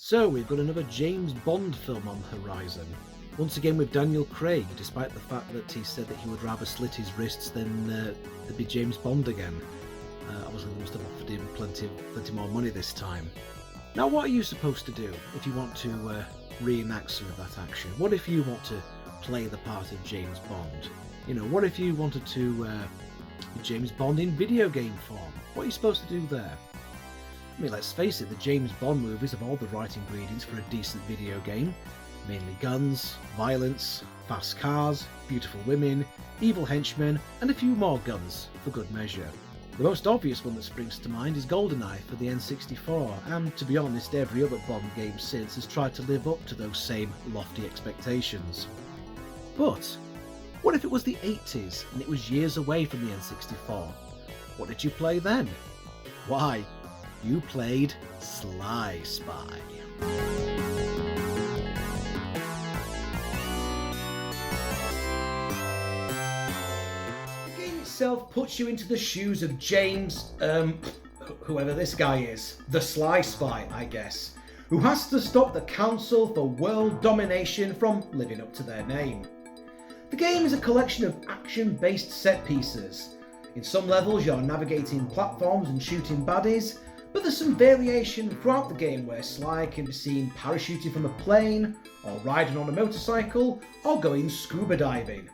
So we've got another James Bond film on the horizon. Once again with Daniel Craig, despite the fact that he said that he would rather slit his wrists than be James Bond again. Obviously they must have offered him plenty more money this time. Now what are you supposed to do if you want to reenact some of that action? What if you want to play the part of James Bond? You know, what if you wanted to be James Bond in video game form? What are you supposed to do there? I mean, let's face it, the James Bond movies have all the right ingredients for a decent video game. Mainly guns, violence, fast cars, beautiful women, evil henchmen, and a few more guns, for good measure. The most obvious one that springs to mind is GoldenEye for the N64, and to be honest, every other Bond game since has tried to live up to those same lofty expectations. But what if it was the 80s and it was years away from the N64? What did you play then? Why, you played Sly Spy. The game itself puts you into the shoes of James, whoever this guy is, the Sly Spy, I guess, who has to stop the Council for World Domination from living up to their name. The game is a collection of action-based set pieces. In some levels you're navigating platforms and shooting baddies, but there's some variation throughout the game where Sly can be seen parachuting from a plane, or riding on a motorcycle, or going scuba diving.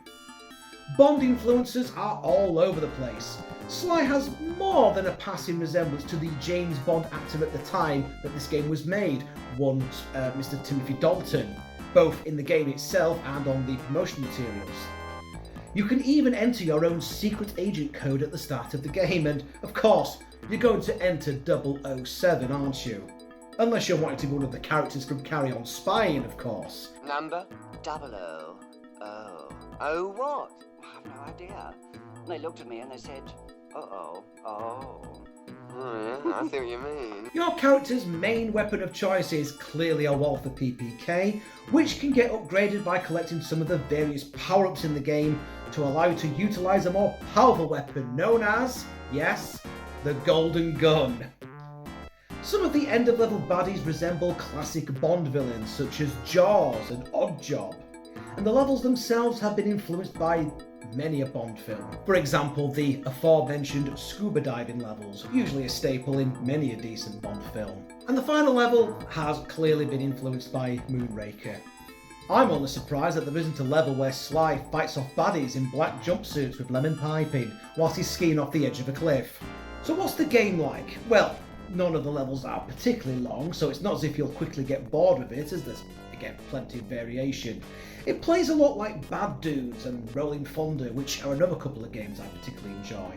Bond influences are all over the place. Sly has more than a passing resemblance to the James Bond actor at the time that this game was made, one Mr. Timothy Dalton, both in the game itself and on the promotion materials. You can even enter your own secret agent code at the start of the game, and of course, you're going to enter 007, aren't you? Unless you're wanting to be one of the characters from Carry On Spying, of course. Number 00. Oh. Oh what? I have no idea. They looked at me and they said, uh-oh, oh. Yeah, I see what you mean. Your character's main weapon of choice is clearly a Walther PPK, which can get upgraded by collecting some of the various power-ups in the game to allow you to utilise a more powerful weapon known as, yes, the Golden Gun. Some of the end-of-level baddies resemble classic Bond villains such as Jaws and Oddjob, and the levels themselves have been influenced by many a Bond film. For example, the aforementioned scuba diving levels, usually a staple in many a decent Bond film. And the final level has clearly been influenced by Moonraker. I'm only surprised that there isn't a level where Sly fights off baddies in black jumpsuits with lemon piping whilst he's skiing off the edge of a cliff. So what's the game like? Well, none of the levels are particularly long, so it's not as if you'll quickly get bored with it, as there's, again, plenty of variation. It plays a lot like Bad Dudes and Rolling Thunder, which are another couple of games I particularly enjoy.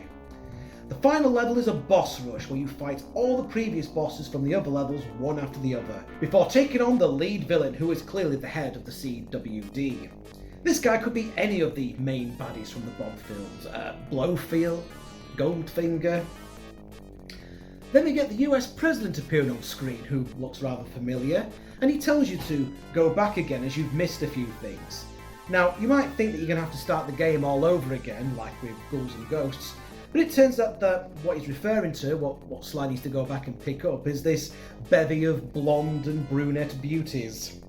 The final level is a boss rush where you fight all the previous bosses from the other levels one after the other, before taking on the lead villain, who is clearly the head of the CWD. This guy could be any of the main baddies from the Bond films, Blowfield, Goldfinger. Then we get the US President appearing on screen, who looks rather familiar, and he tells you to go back again as you've missed a few things. Now, you might think that you're going to have to start the game all over again, like with Ghouls and Ghosts, but it turns out that what he's referring to, what Sly needs to go back and pick up, is this bevy of blonde and brunette beauties.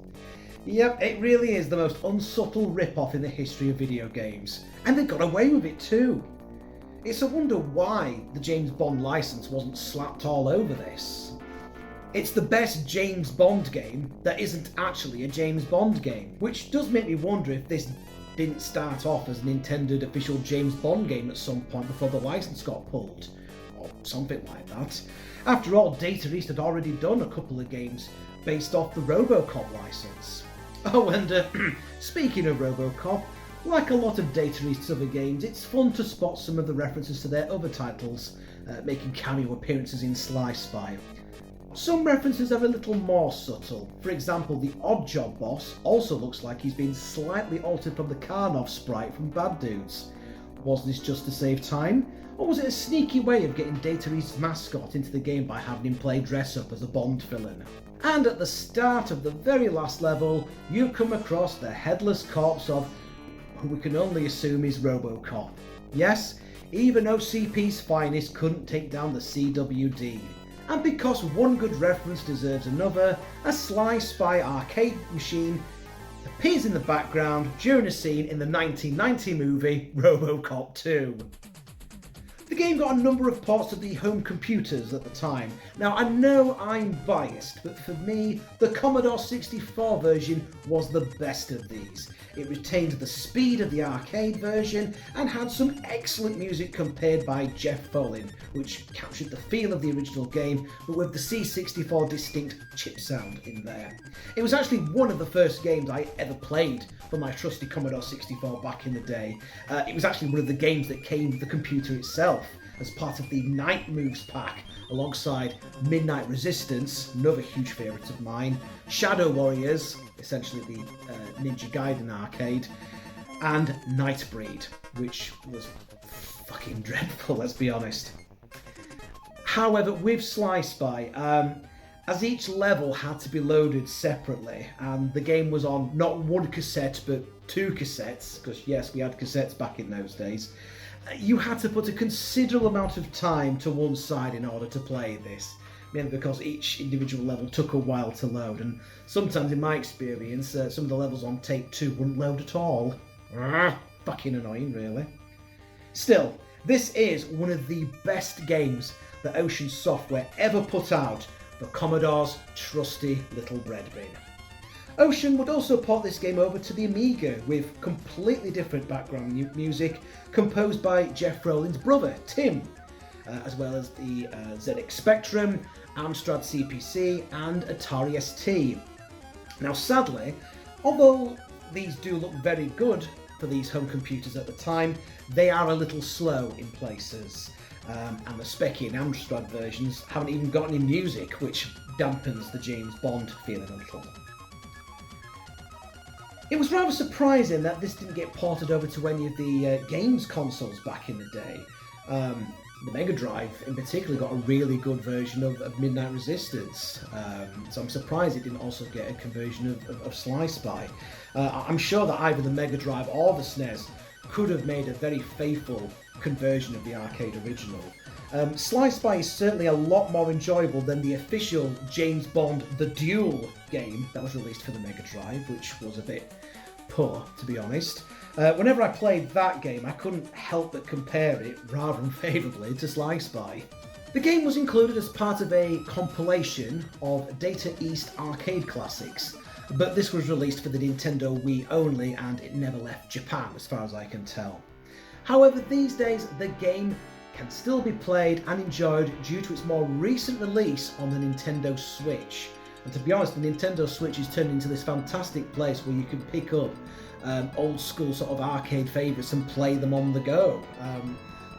Yep, it really is the most unsubtle rip-off in the history of video games, and they got away with it too. It's a wonder why the James Bond license wasn't slapped all over this. It's the best James Bond game that isn't actually a James Bond game, which does make me wonder if this didn't start off as an intended official James Bond game at some point before the license got pulled, or something like that. After all, Data East had already done a couple of games based off the RoboCop license. Oh, and speaking of RoboCop, like a lot of Data East's other games, it's fun to spot some of the references to their other titles, making cameo appearances in Sly Spy. Some references are a little more subtle. For example, the Oddjob boss also looks like he's been slightly altered from the Karnov sprite from Bad Dudes. Was this just to save time? Or was it a sneaky way of getting Data East's mascot into the game by having him play dress-up as a Bond villain? And at the start of the very last level, you come across the headless corpse of who we can only assume is RoboCop. Yes, even OCP's finest couldn't take down the CWD. and because one good reference deserves another, a Sly Spy arcade machine appears in the background during a scene in the 1990 movie RoboCop 2. The game got a number of ports to the home computers at the time. Now I know I'm biased, but for me, the Commodore 64 version was the best of these. It retained the speed of the arcade version and had some excellent music compared by Jeff Folin, which captured the feel of the original game, but with the C64 distinct chip sound in there. It was actually one of the first games I ever played for my trusty Commodore 64 back in the day. It was actually one of the games that came with the computer itself as part of the Night Moves pack, alongside Midnight Resistance, another huge favourite of mine, Shadow Warriors, essentially the Ninja Gaiden arcade, and Nightbreed, which was fucking dreadful, let's be honest. However, with Sly Spy, as each level had to be loaded separately, and the game was on not one cassette but two cassettes, because yes, we had cassettes back in those days, you had to put a considerable amount of time to one side in order to play this, mainly because each individual level took a while to load, and sometimes in my experience some of the levels on Take 2 wouldn't load at all. Fucking annoying, really. Still, this is one of the best games that Ocean Software ever put out for Commodore's trusty little bread bin. Ocean would also port this game over to the Amiga with completely different background music composed by Jeff Rolin's brother, Tim, as well as the ZX Spectrum, Amstrad CPC and Atari ST. Now sadly, although these do look very good for these home computers at the time, they are a little slow in places. And the Specky and Amstrad versions haven't even got any music, which dampens the James Bond feeling a little. It was rather surprising that this didn't get ported over to any of the games consoles back in the day. The Mega Drive in particular got a really good version of Midnight Resistance, so I'm surprised it didn't also get a conversion of Sly Spy. I'm sure that either the Mega Drive or the SNES could have made a very faithful conversion of the arcade original. Sly Spy is certainly a lot more enjoyable than the official James Bond The Duel game that was released for the Mega Drive, which was a bit poor, to be honest. Whenever I played that game, I couldn't help but compare it rather unfavourably to Sly Spy. The game was included as part of a compilation of Data East arcade classics, but this was released for the Nintendo Wii only and it never left Japan as far as I can tell. However, these days the game can still be played and enjoyed due to its more recent release on the Nintendo Switch. And to be honest, the Nintendo Switch has turned into this fantastic place where you can pick up old school sort of arcade favourites and play them on the go.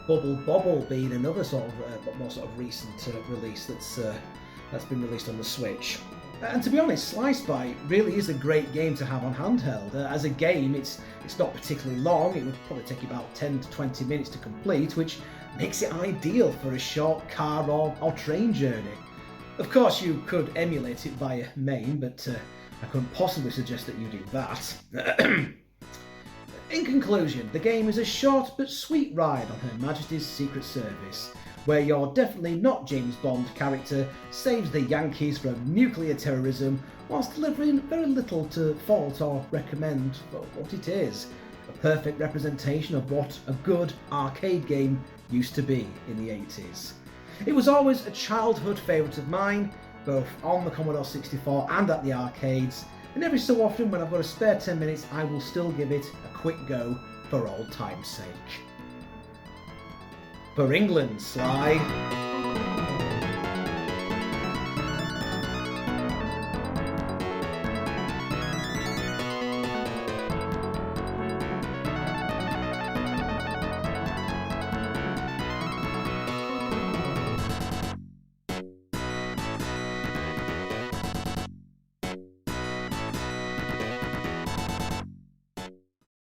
Bubble Bobble being another sort of more sort of recent release that's been released on the Switch. And to be honest, Sly Spy really is a great game to have on handheld. As a game, it's not particularly long. It would probably take you about 10 to 20 minutes to complete, which makes it ideal for a short car or train journey. Of course, you could emulate it via MAME, but I couldn't possibly suggest that you do that. In conclusion, the game is a short but sweet ride on Her Majesty's Secret Service, where your definitely not James Bond character saves the Yankees from nuclear terrorism whilst delivering very little to fault or recommend for what it is. A perfect representation of what a good arcade game used to be in the 80s. It was always a childhood favourite of mine, both on the Commodore 64 and at the arcades, and every so often when I've got a spare 10 minutes I will still give it a quick go for old time's sake. For England, Sly.